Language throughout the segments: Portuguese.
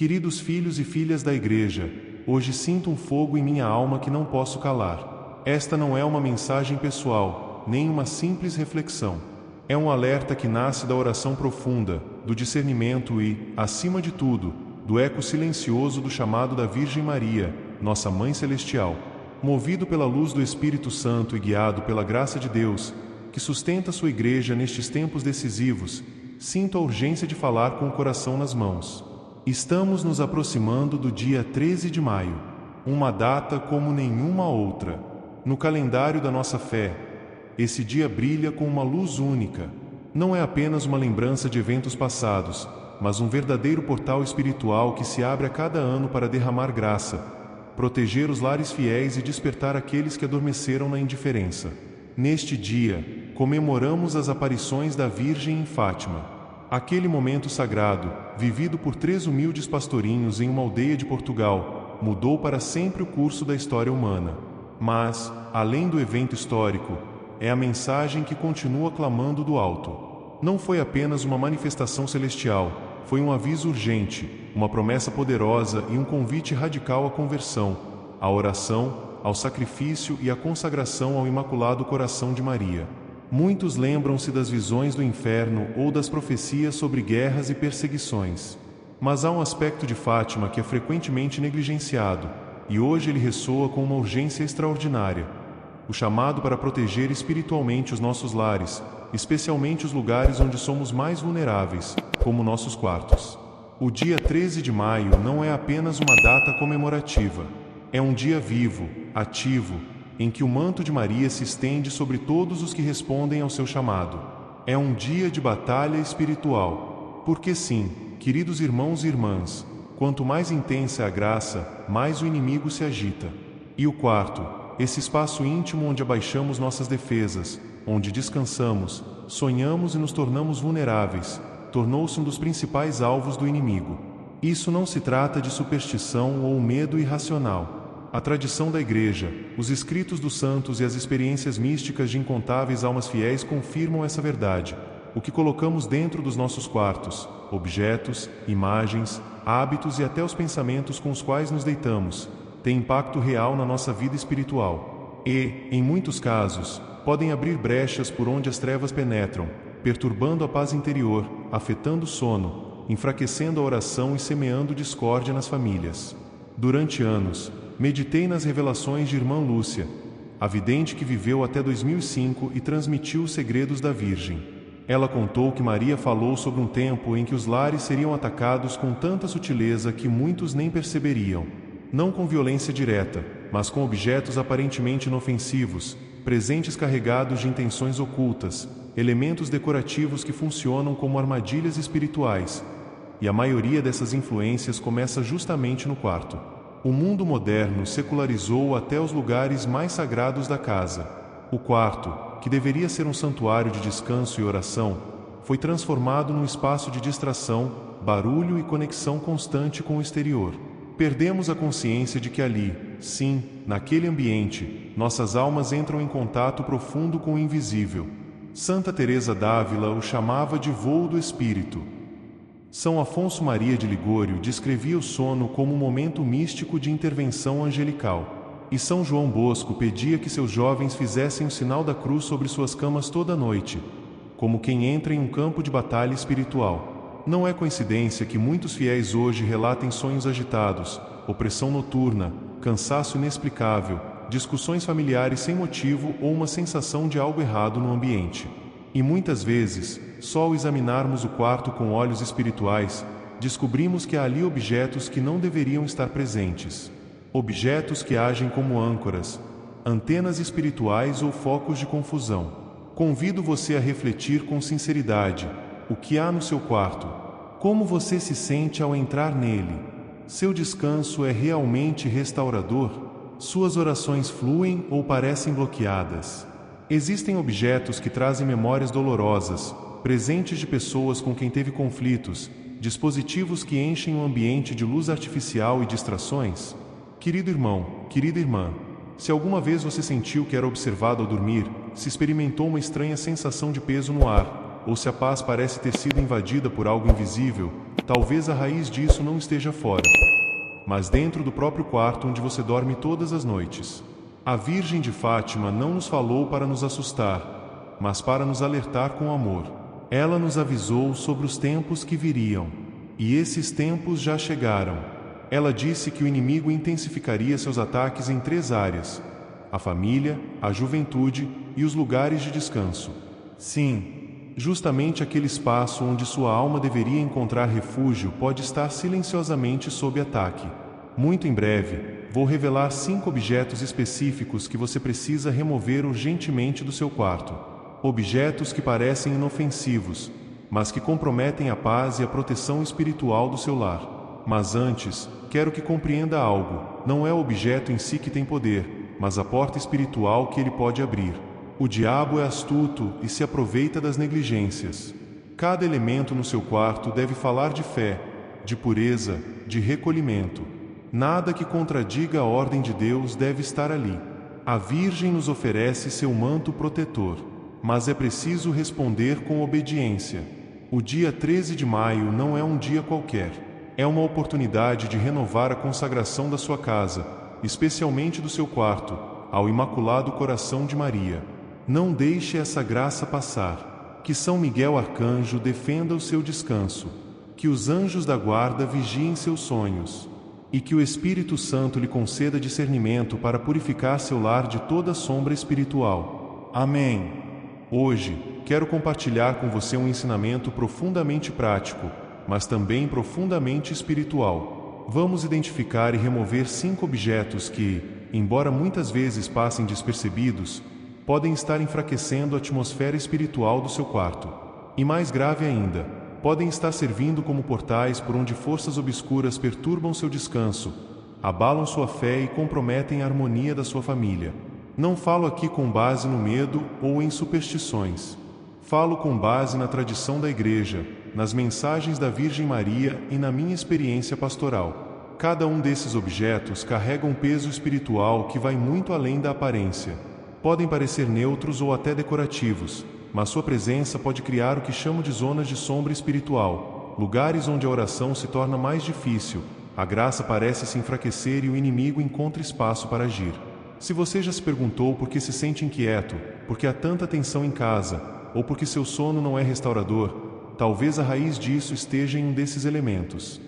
Queridos filhos e filhas da Igreja, hoje sinto um fogo em minha alma que não posso calar. Esta não é uma mensagem pessoal, nem uma simples reflexão. É um alerta que nasce da oração profunda, do discernimento e, acima de tudo, do eco silencioso do chamado da Virgem Maria, nossa Mãe Celestial. Movido pela luz do Espírito Santo e guiado pela graça de Deus, que sustenta sua Igreja nestes tempos decisivos, sinto a urgência de falar com o coração nas mãos. Estamos nos aproximando do dia 13 de maio, uma data como nenhuma outra. No calendário da nossa fé, esse dia brilha com uma luz única. Não é apenas uma lembrança de eventos passados, mas um verdadeiro portal espiritual que se abre a cada ano para derramar graça, proteger os lares fiéis e despertar aqueles que adormeceram na indiferença. Neste dia, comemoramos as aparições da Virgem em Fátima. Aquele momento sagrado, vivido por 3 humildes pastorinhos em uma aldeia de Portugal, mudou para sempre o curso da história humana. Mas, além do evento histórico, é a mensagem que continua clamando do alto. Não foi apenas uma manifestação celestial, foi um aviso urgente, uma promessa poderosa e um convite radical à conversão, à oração, ao sacrifício e à consagração ao Imaculado Coração de Maria. Muitos lembram-se das visões do inferno ou das profecias sobre guerras e perseguições. Mas há um aspecto de Fátima que é frequentemente negligenciado, e hoje ele ressoa com uma urgência extraordinária: o chamado para proteger espiritualmente os nossos lares, especialmente os lugares onde somos mais vulneráveis, como nossos quartos. O dia 13 de maio não é apenas uma data comemorativa. É um dia vivo, ativo, em que o manto de Maria se estende sobre todos os que respondem ao seu chamado. É um dia de batalha espiritual. Porque sim, queridos irmãos e irmãs, quanto mais intensa é a graça, mais o inimigo se agita. E o quarto, esse espaço íntimo onde abaixamos nossas defesas, onde descansamos, sonhamos e nos tornamos vulneráveis, tornou-se um dos principais alvos do inimigo. Isso não se trata de superstição ou medo irracional. A tradição da Igreja, os escritos dos santos e as experiências místicas de incontáveis almas fiéis confirmam essa verdade. O que colocamos dentro dos nossos quartos, objetos, imagens, hábitos e até os pensamentos com os quais nos deitamos, tem impacto real na nossa vida espiritual. E, em muitos casos, podem abrir brechas por onde as trevas penetram, perturbando a paz interior, afetando o sono, enfraquecendo a oração e semeando discórdia nas famílias. Durante anos, meditei nas revelações de Irmã Lúcia, a vidente que viveu até 2005 e transmitiu os segredos da Virgem. Ela contou que Maria falou sobre um tempo em que os lares seriam atacados com tanta sutileza que muitos nem perceberiam. Não com violência direta, mas com objetos aparentemente inofensivos, presentes carregados de intenções ocultas, elementos decorativos que funcionam como armadilhas espirituais. E a maioria dessas influências começa justamente no quarto. O mundo moderno secularizou até os lugares mais sagrados da casa. O quarto, que deveria ser um santuário de descanso e oração, foi transformado num espaço de distração, barulho e conexão constante com o exterior. Perdemos a consciência de que ali, sim, naquele ambiente, nossas almas entram em contato profundo com o invisível. Santa Teresa d'Ávila o chamava de voo do espírito. São Afonso Maria de Ligório descrevia o sono como um momento místico de intervenção angelical. E São João Bosco pedia que seus jovens fizessem o sinal da cruz sobre suas camas toda noite, como quem entra em um campo de batalha espiritual. Não é coincidência que muitos fiéis hoje relatem sonhos agitados, opressão noturna, cansaço inexplicável, discussões familiares sem motivo ou uma sensação de algo errado no ambiente. E muitas vezes, só ao examinarmos o quarto com olhos espirituais, descobrimos que há ali objetos que não deveriam estar presentes. Objetos que agem como âncoras, antenas espirituais ou focos de confusão. Convido você a refletir com sinceridade: o que há no seu quarto? Como você se sente ao entrar nele? Seu descanso é realmente restaurador? Suas orações fluem ou parecem bloqueadas? Existem objetos que trazem memórias dolorosas, presentes de pessoas com quem teve conflitos, dispositivos que enchem o ambiente de luz artificial e distrações? Querido irmão, querida irmã, se alguma vez você sentiu que era observado ao dormir, se experimentou uma estranha sensação de peso no ar, ou se a paz parece ter sido invadida por algo invisível, talvez a raiz disso não esteja fora, mas dentro do próprio quarto onde você dorme todas as noites. A Virgem de Fátima não nos falou para nos assustar, mas para nos alertar com amor. Ela nos avisou sobre os tempos que viriam. E esses tempos já chegaram. Ela disse que o inimigo intensificaria seus ataques em 3 áreas: a família, a juventude e os lugares de descanso. Sim, justamente aquele espaço onde sua alma deveria encontrar refúgio pode estar silenciosamente sob ataque. Muito em breve, vou revelar 5 objetos específicos que você precisa remover urgentemente do seu quarto. Objetos que parecem inofensivos, mas que comprometem a paz e a proteção espiritual do seu lar. Mas antes, quero que compreenda algo: não é o objeto em si que tem poder, mas a porta espiritual que ele pode abrir. O diabo é astuto e se aproveita das negligências. Cada elemento no seu quarto deve falar de fé, de pureza, de recolhimento. Nada que contradiga a ordem de Deus deve estar ali. A Virgem nos oferece seu manto protetor, mas é preciso responder com obediência. O dia 13 de maio não é um dia qualquer. É uma oportunidade de renovar a consagração da sua casa, especialmente do seu quarto, ao Imaculado Coração de Maria. Não deixe essa graça passar. Que São Miguel Arcanjo defenda o seu descanso. Que os anjos da guarda vigiem seus sonhos. E que o Espírito Santo lhe conceda discernimento para purificar seu lar de toda sombra espiritual. Amém. Hoje, quero compartilhar com você um ensinamento profundamente prático, mas também profundamente espiritual. Vamos identificar e remover 5 objetos que, embora muitas vezes passem despercebidos, podem estar enfraquecendo a atmosfera espiritual do seu quarto. E mais grave ainda, podem estar servindo como portais por onde forças obscuras perturbam seu descanso, abalam sua fé e comprometem a harmonia da sua família. Não falo aqui com base no medo ou em superstições. Falo com base na tradição da Igreja, nas mensagens da Virgem Maria e na minha experiência pastoral. Cada um desses objetos carrega um peso espiritual que vai muito além da aparência. Podem parecer neutros ou até decorativos, mas sua presença pode criar o que chamo de zonas de sombra espiritual, lugares onde a oração se torna mais difícil, a graça parece se enfraquecer e o inimigo encontra espaço para agir. Se você já se perguntou por que se sente inquieto, por que há tanta tensão em casa, ou porque seu sono não é restaurador, talvez a raiz disso esteja em um desses elementos.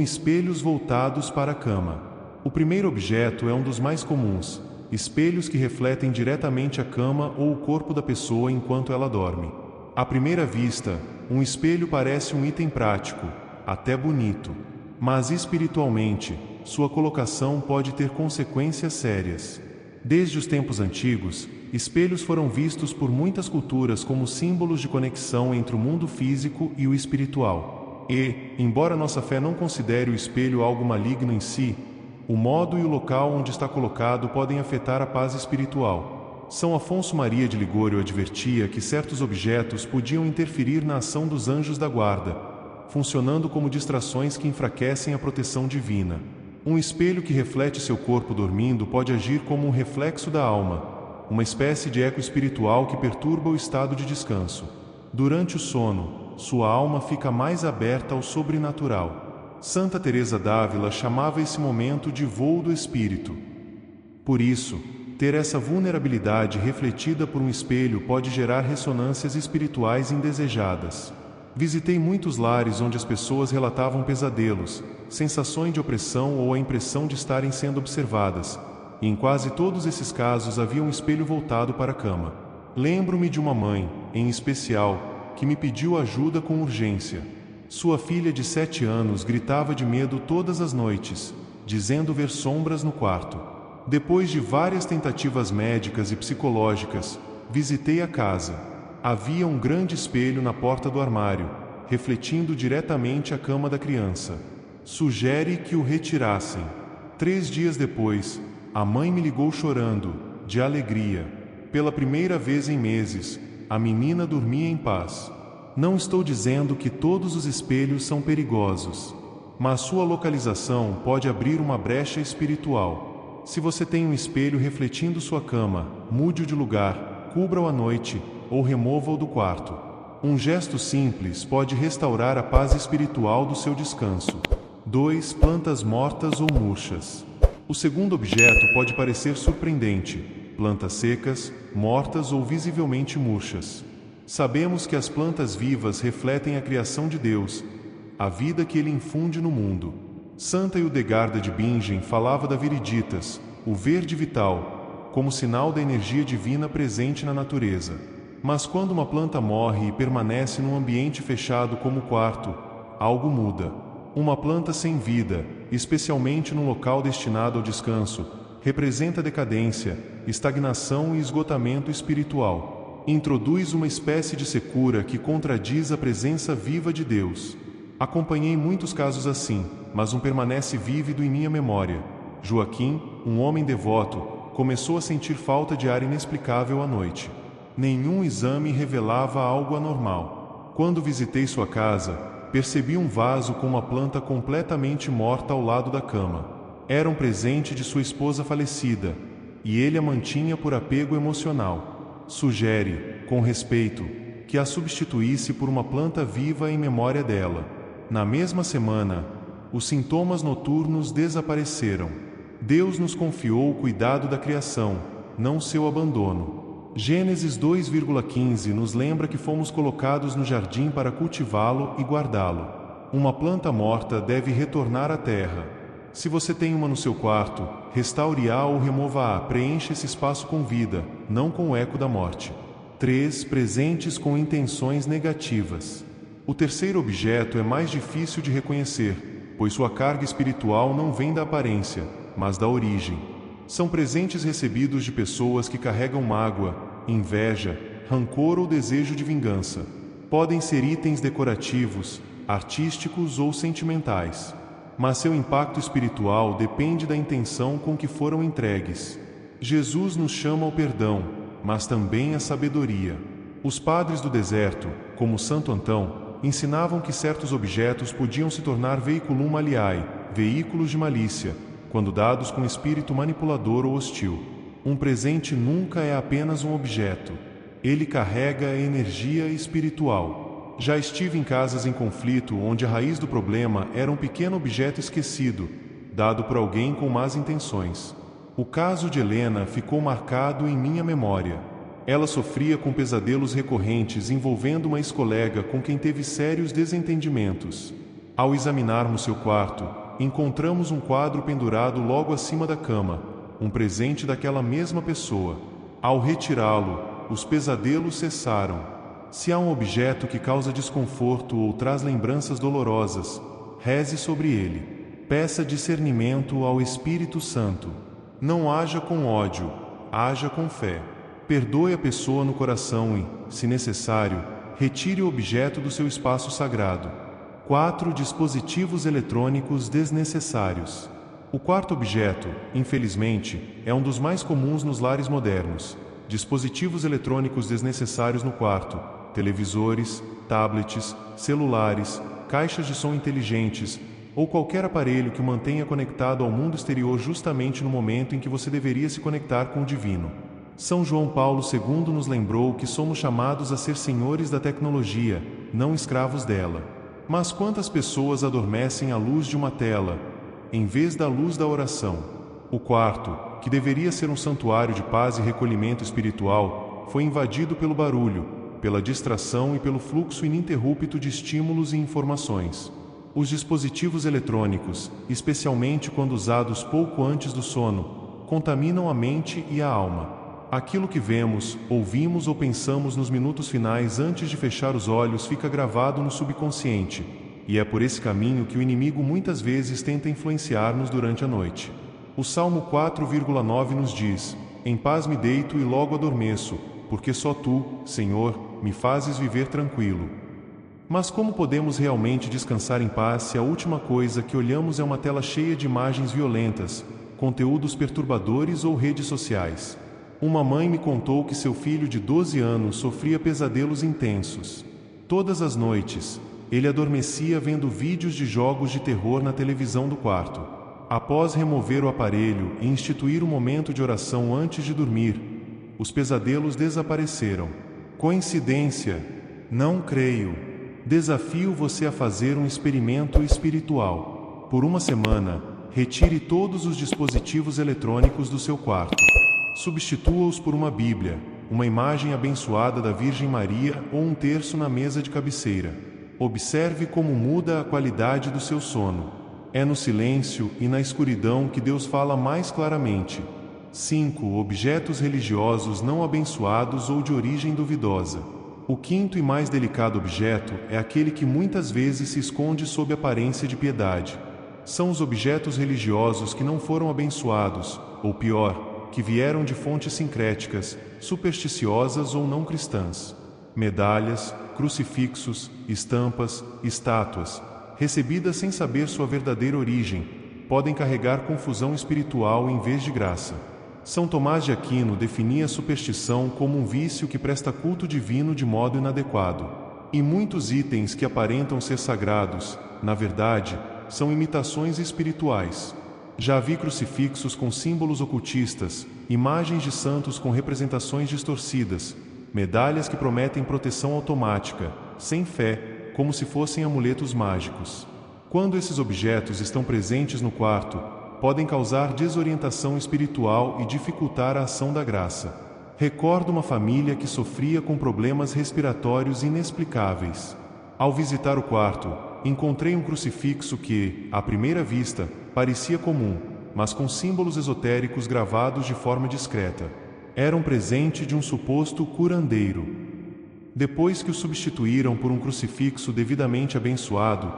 Espelhos voltados para a cama. O primeiro objeto é um dos mais comuns: espelhos que refletem diretamente a cama ou o corpo da pessoa enquanto ela dorme. À primeira vista, um espelho parece um item prático, até bonito. Mas espiritualmente, sua colocação pode ter consequências sérias. Desde os tempos antigos, espelhos foram vistos por muitas culturas como símbolos de conexão entre o mundo físico e o espiritual. E, embora nossa fé não considere o espelho algo maligno em si, o modo e o local onde está colocado podem afetar a paz espiritual. São Afonso Maria de Ligório advertia que certos objetos podiam interferir na ação dos anjos da guarda, funcionando como distrações que enfraquecem a proteção divina. Um espelho que reflete seu corpo dormindo pode agir como um reflexo da alma, uma espécie de eco espiritual que perturba o estado de descanso. Durante o sono, sua alma fica mais aberta ao sobrenatural. Santa Teresa d'Ávila chamava esse momento de voo do espírito. Por isso, ter essa vulnerabilidade refletida por um espelho pode gerar ressonâncias espirituais indesejadas. Visitei muitos lares onde as pessoas relatavam pesadelos, sensações de opressão ou a impressão de estarem sendo observadas, e em quase todos esses casos havia um espelho voltado para a cama. Lembro-me de uma mãe, em especial, que me pediu ajuda com urgência. Sua filha de 7 anos gritava de medo todas as noites, dizendo ver sombras no quarto. Depois de várias tentativas médicas e psicológicas, visitei a casa. Havia um grande espelho na porta do armário, refletindo diretamente a cama da criança. Sugere que o retirassem. 3 dias depois, a mãe me ligou chorando, de alegria. Pela primeira vez em meses, a menina dormia em paz. Não estou dizendo que todos os espelhos são perigosos, mas sua localização pode abrir uma brecha espiritual. Se você tem um espelho refletindo sua cama, mude-o de lugar, cubra-o à noite ou remova-o do quarto. Um gesto simples pode restaurar a paz espiritual do seu descanso. 2. Plantas mortas ou murchas. O segundo objeto pode parecer surpreendente: plantas secas, mortas ou visivelmente murchas. Sabemos que as plantas vivas refletem a criação de Deus, a vida que Ele infunde no mundo. Santa Hildegarda de Bingen falava da viriditas, o verde vital, como sinal da energia divina presente na natureza. Mas quando uma planta morre e permanece num ambiente fechado como o quarto, algo muda. Uma planta sem vida, especialmente num local destinado ao descanso, representa decadência, estagnação e esgotamento espiritual. Introduz uma espécie de secura que contradiz a presença viva de Deus. Acompanhei muitos casos assim, mas um permanece vívido em minha memória. Joaquim, um homem devoto, começou a sentir falta de ar inexplicável à noite. Nenhum exame revelava algo anormal. Quando visitei sua casa, percebi um vaso com uma planta completamente morta ao lado da cama. Era um presente de sua esposa falecida, e ele a mantinha por apego emocional. Sugere, com respeito, que a substituísse por uma planta viva em memória dela. Na mesma semana, os sintomas noturnos desapareceram. Deus nos confiou o cuidado da criação, não seu abandono. Gênesis 2,15 nos lembra que fomos colocados no jardim para cultivá-lo e guardá-lo. Uma planta morta deve retornar à terra. Se você tem uma no seu quarto, restaure-a ou remova-a, preencha esse espaço com vida, não com o eco da morte. 3. Presentes com intenções negativas. O terceiro objeto é mais difícil de reconhecer, pois sua carga espiritual não vem da aparência, mas da origem. São presentes recebidos de pessoas que carregam mágoa, inveja, rancor ou desejo de vingança. Podem ser itens decorativos, artísticos ou sentimentais. Mas seu impacto espiritual depende da intenção com que foram entregues. Jesus nos chama ao perdão, mas também à sabedoria. Os padres do deserto, como Santo Antão, ensinavam que certos objetos podiam se tornar veiculum maliae, veículos de malícia, quando dados com espírito manipulador ou hostil. Um presente nunca é apenas um objeto. Ele carrega a energia espiritual. Já estive em casas em conflito onde a raiz do problema era um pequeno objeto esquecido, dado por alguém com más intenções. O caso de Helena ficou marcado em minha memória. Ela sofria com pesadelos recorrentes envolvendo uma ex-colega com quem teve sérios desentendimentos. Ao examinarmos seu quarto, encontramos um quadro pendurado logo acima da cama, um presente daquela mesma pessoa. Ao retirá-lo, os pesadelos cessaram. Se há um objeto que causa desconforto ou traz lembranças dolorosas, reze sobre ele. Peça discernimento ao Espírito Santo. Não haja com ódio, haja com fé. Perdoe a pessoa no coração e, se necessário, retire o objeto do seu espaço sagrado. 4. Dispositivos eletrônicos desnecessários. O quarto objeto, infelizmente, é um dos mais comuns nos lares modernos. Dispositivos eletrônicos desnecessários no quarto: televisores, tablets, celulares, caixas de som inteligentes, ou qualquer aparelho que o mantenha conectado ao mundo exterior justamente no momento em que você deveria se conectar com o divino. São João Paulo II nos lembrou que somos chamados a ser senhores da tecnologia, não escravos dela. Mas quantas pessoas adormecem à luz de uma tela, em vez da luz da oração? O quarto, que deveria ser um santuário de paz e recolhimento espiritual, foi invadido pelo barulho, pela distração e pelo fluxo ininterrupto de estímulos e informações. Os dispositivos eletrônicos, especialmente quando usados pouco antes do sono, contaminam a mente e a alma. Aquilo que vemos, ouvimos ou pensamos nos minutos finais antes de fechar os olhos fica gravado no subconsciente, e é por esse caminho que o inimigo muitas vezes tenta influenciar-nos durante a noite. O Salmo 4,9 nos diz: Em paz me deito e logo adormeço, porque só Tu, Senhor, me fazes viver tranquilo. Mas como podemos realmente descansar em paz se a última coisa que olhamos é uma tela cheia de imagens violentas, conteúdos perturbadores ou redes sociais? Uma mãe me contou que seu filho de 12 anos sofria pesadelos intensos. Todas as noites, ele adormecia vendo vídeos de jogos de terror na televisão do quarto. Após remover o aparelho e instituir um momento de oração antes de dormir, os pesadelos desapareceram. Coincidência? Não creio. Desafio você a fazer um experimento espiritual. Por uma semana, retire todos os dispositivos eletrônicos do seu quarto. Substitua-os por uma Bíblia, uma imagem abençoada da Virgem Maria ou um terço na mesa de cabeceira. Observe como muda a qualidade do seu sono. É no silêncio e na escuridão que Deus fala mais claramente. 5. Objetos religiosos não abençoados ou de origem duvidosa. O quinto e mais delicado objeto é aquele que muitas vezes se esconde sob aparência de piedade. São os objetos religiosos que não foram abençoados, ou pior, que vieram de fontes sincréticas, supersticiosas ou não cristãs. Medalhas, crucifixos, estampas, estátuas, recebidas sem saber sua verdadeira origem, podem carregar confusão espiritual em vez de graça. São Tomás de Aquino definia a superstição como um vício que presta culto divino de modo inadequado. E muitos itens que aparentam ser sagrados, na verdade, são imitações espirituais. Já vi crucifixos com símbolos ocultistas, imagens de santos com representações distorcidas, medalhas que prometem proteção automática, sem fé, como se fossem amuletos mágicos. Quando esses objetos estão presentes no quarto, podem causar desorientação espiritual e dificultar a ação da graça. Recordo uma família que sofria com problemas respiratórios inexplicáveis. Ao visitar o quarto, encontrei um crucifixo que, à primeira vista, parecia comum, mas com símbolos esotéricos gravados de forma discreta. Era um presente de um suposto curandeiro. Depois que o substituíram por um crucifixo devidamente abençoado,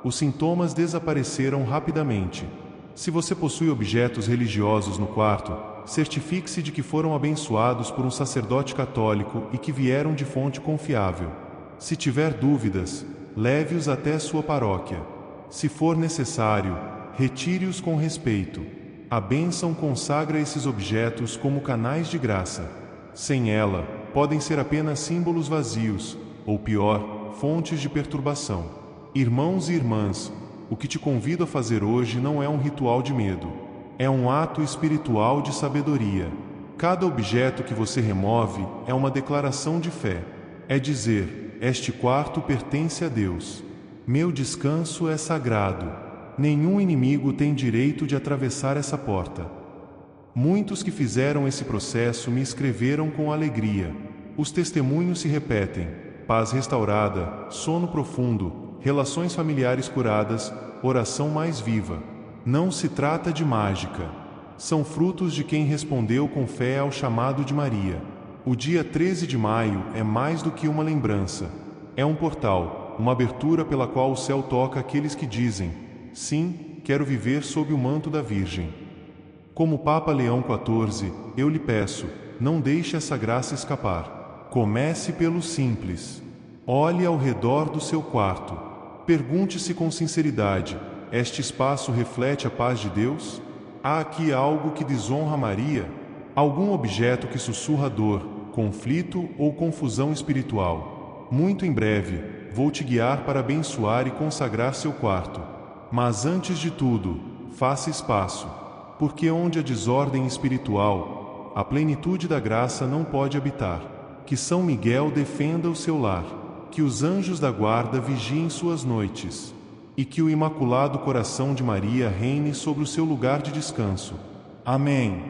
os sintomas desapareceram rapidamente. Se você possui objetos religiosos no quarto, certifique-se de que foram abençoados por um sacerdote católico e que vieram de fonte confiável. Se tiver dúvidas, leve-os até a sua paróquia. Se for necessário, retire-os com respeito. A bênção consagra esses objetos como canais de graça. Sem ela, podem ser apenas símbolos vazios, ou pior, fontes de perturbação. Irmãos e irmãs, o que te convido a fazer hoje não é um ritual de medo. É um ato espiritual de sabedoria. Cada objeto que você remove é uma declaração de fé. É dizer: este quarto pertence a Deus. Meu descanso é sagrado. Nenhum inimigo tem direito de atravessar essa porta. Muitos que fizeram esse processo me escreveram com alegria. Os testemunhos se repetem: paz restaurada, sono profundo, relações familiares curadas, oração mais viva. Não se trata de mágica. São frutos de quem respondeu com fé ao chamado de Maria. O dia 13 de maio é mais do que uma lembrança. É um portal, uma abertura pela qual o céu toca aqueles que dizem: sim, quero viver sob o manto da Virgem. Como Papa Leão XIV, eu lhe peço, não deixe essa graça escapar. Comece pelo simples. Olhe ao redor do seu quarto. Pergunte-se com sinceridade: este espaço reflete a paz de Deus? Há aqui algo que desonra Maria? Algum objeto que sussurra dor, conflito ou confusão espiritual? Muito em breve, vou te guiar para abençoar e consagrar seu quarto. Mas antes de tudo, faça espaço, porque onde há desordem espiritual, a plenitude da graça não pode habitar. Que São Miguel defenda o seu lar. Que os anjos da guarda vigiem suas noites, e que o Imaculado Coração de Maria reine sobre o seu lugar de descanso. Amém.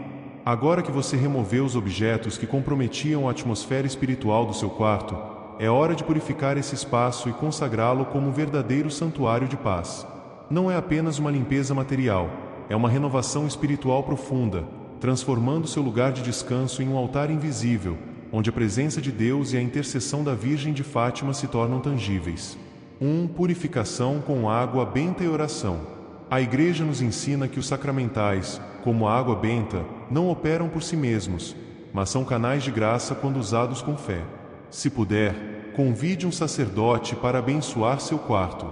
Agora que você removeu os objetos que comprometiam a atmosfera espiritual do seu quarto, é hora de purificar esse espaço e consagrá-lo como um verdadeiro santuário de paz. Não é apenas uma limpeza material, é uma renovação espiritual profunda, transformando seu lugar de descanso em um altar invisível, onde a presença de Deus e a intercessão da Virgem de Fátima se tornam tangíveis. 1. Purificação com água benta e oração. A Igreja nos ensina que os sacramentais, como a água benta, não operam por si mesmos, mas são canais de graça quando usados com fé. Se puder, convide um sacerdote para abençoar seu quarto.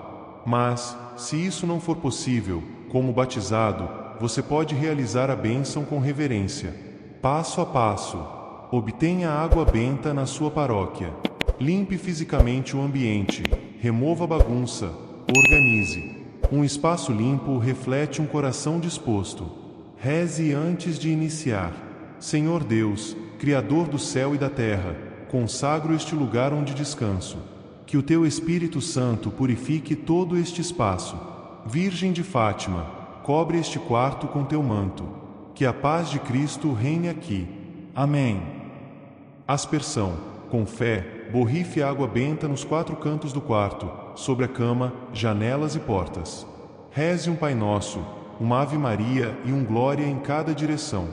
Mas, se isso não for possível, como batizado, você pode realizar a bênção com reverência. Passo a passo. Obtenha água benta na sua paróquia. Limpe fisicamente o ambiente. Remova a bagunça. Organize. Um espaço limpo reflete um coração disposto. Reze antes de iniciar. Senhor Deus, Criador do céu e da terra, consagro este lugar onde descanso. Que o teu Espírito Santo purifique todo este espaço. Virgem de Fátima, cobre este quarto com teu manto. Que a paz de Cristo reine aqui. Amém. Aspersão. Com fé, borrife água benta nos 4 cantos do quarto, sobre a cama, janelas e portas. Reze um Pai Nosso, uma Ave Maria e um Glória em cada direção.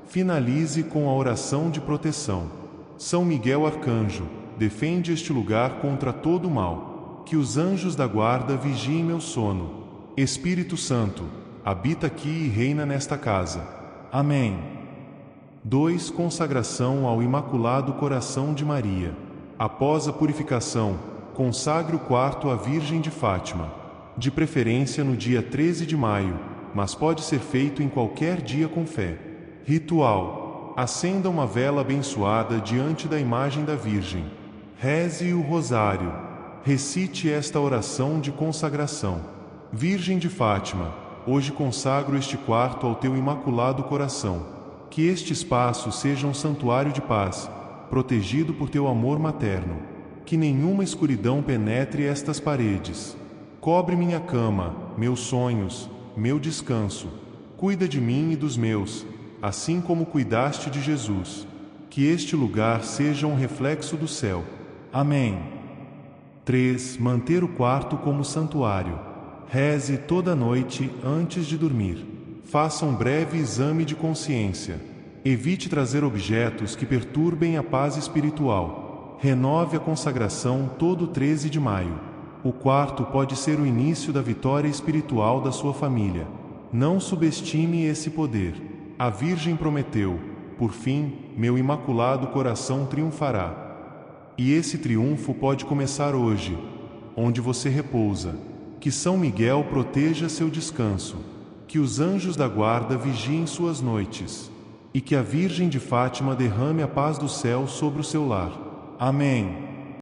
Finalize com a oração de proteção. São Miguel Arcanjo, defende este lugar contra todo o mal. Que os anjos da guarda vigiem meu sono. Espírito Santo, habita aqui e reina nesta casa. Amém. 2. Consagração ao Imaculado Coração de Maria. Após a purificação, consagre o quarto à Virgem de Fátima. De preferência no dia 13 de maio, mas pode ser feito em qualquer dia com fé. Ritual. Acenda uma vela abençoada diante da imagem da Virgem. Reze o rosário. Recite esta oração de consagração. Virgem de Fátima, hoje consagro este quarto ao teu Imaculado Coração. Que este espaço seja um santuário de paz, protegido por teu amor materno. Que nenhuma escuridão penetre estas paredes. Cobre minha cama, meus sonhos, meu descanso. Cuida de mim e dos meus, assim como cuidaste de Jesus. Que este lugar seja um reflexo do céu. Amém. 3. Manter o quarto como santuário. Reze toda noite antes de dormir. Faça um breve exame de consciência. Evite trazer objetos que perturbem a paz espiritual. Renove a consagração todo 13 de maio. O quarto pode ser o início da vitória espiritual da sua família. Não subestime esse poder. A Virgem prometeu: por fim, meu Imaculado Coração triunfará. E esse triunfo pode começar hoje, onde você repousa. Que São Miguel proteja seu descanso. Que os anjos da guarda vigiem suas noites. E que a Virgem de Fátima derrame a paz do céu sobre o seu lar. Amém.